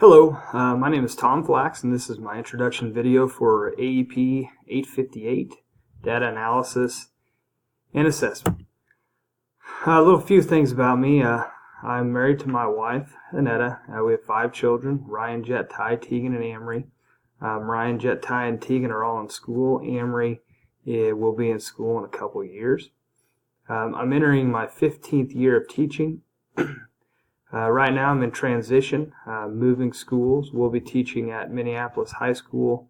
Hello, my name is Tom Flax, and this is my introduction video for AEP 858, Data Analysis and Assessment. A little few things about me. I'm married to my wife, Annetta. We have 5 children, Ryan, Jet, Ty, Tegan, and Amory. Ryan, Jet, Ty, and Tegan are all in school. Amory will be in school in a couple years. I'm entering my 15th year of teaching. Right now I'm in transition, moving schools. We'll be teaching at Minneapolis High School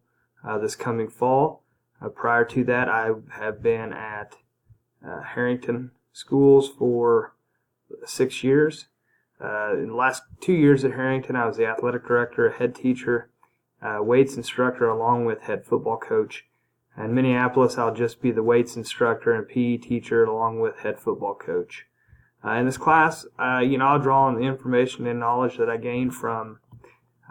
this coming fall. Prior to that, I have been at Harrington Schools for 6 years. In the last 2 years at Harrington, I was the athletic director, head teacher, weights instructor, along with head football coach. In Minneapolis, I'll just be the weights instructor and PE teacher, along with head football coach. In this class, I'll draw on the information and knowledge that I gained from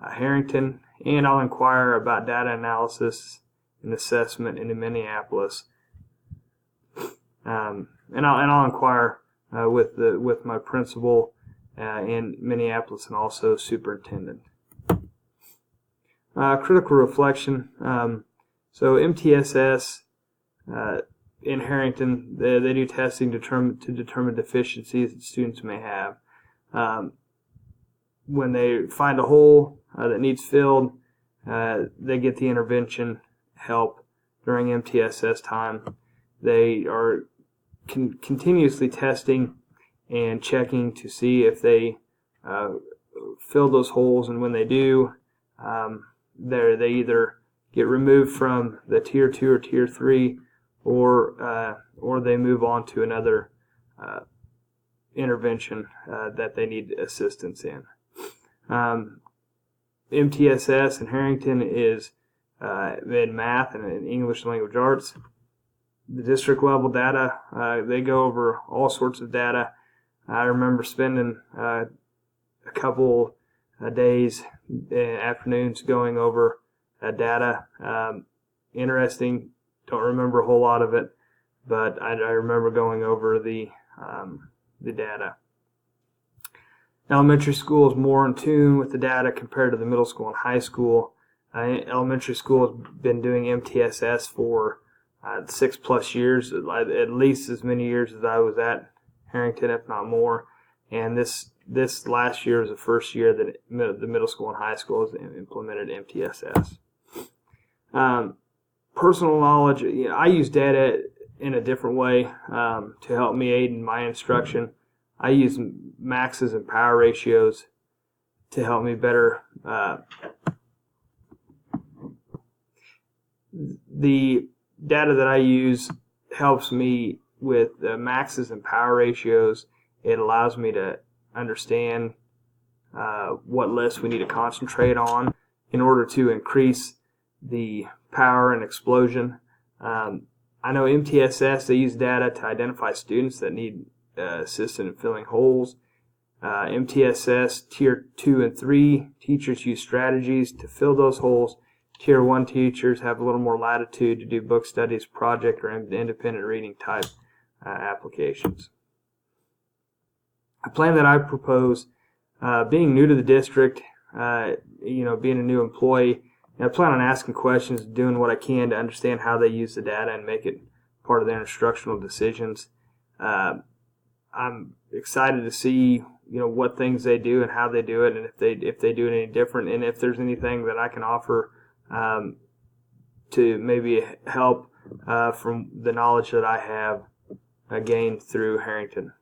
Harrington, and I'll inquire about data analysis and assessment in Minneapolis. And I'll inquire with my principal in Minneapolis and also superintendent. Critical reflection. So MTSS. In Harrington, they do testing to determine deficiencies that students may have. When they find a hole that needs filled, they get the intervention help during MTSS time. They are continuously testing and checking to see if they fill those holes, and when they do, they either get removed from the Tier 2 or Tier 3, or they move on to another intervention that they need assistance in. MTSS in Harrington is in math and in English language arts. The district level data, they go over all sorts of data. I remember spending a couple days, afternoons going over data. Interesting. Don't remember a whole lot of it, but I remember going over the data. Elementary school is more in tune with the data compared to the middle school and high school. Elementary school has been doing MTSS for 6+ years, at least as many years as I was at Harrington, if not more. And this last year is the first year that the middle school and high school has implemented MTSS. Personal knowledge, I use data in a different way to help me aid in my instruction. I use maxes and power ratios to help me better. The data that I use helps me with the maxes and power ratios. It allows me to understand what lists we need to concentrate on in order to increase the power and explosion. I know MTSS, they use data to identify students that need assistance in filling holes. MTSS Tier 2 and 3 teachers use strategies to fill those holes. Tier 1 teachers have a little more latitude to do book studies, project, or independent reading type applications. A plan that I propose, being new to the district, being a new employee, I plan on asking questions, doing what I can to understand how they use the data and make it part of their instructional decisions. I'm excited to see what things they do and how they do it, and if they do it any different, and if there's anything that I can offer to maybe help from the knowledge that I have gained through Harrington.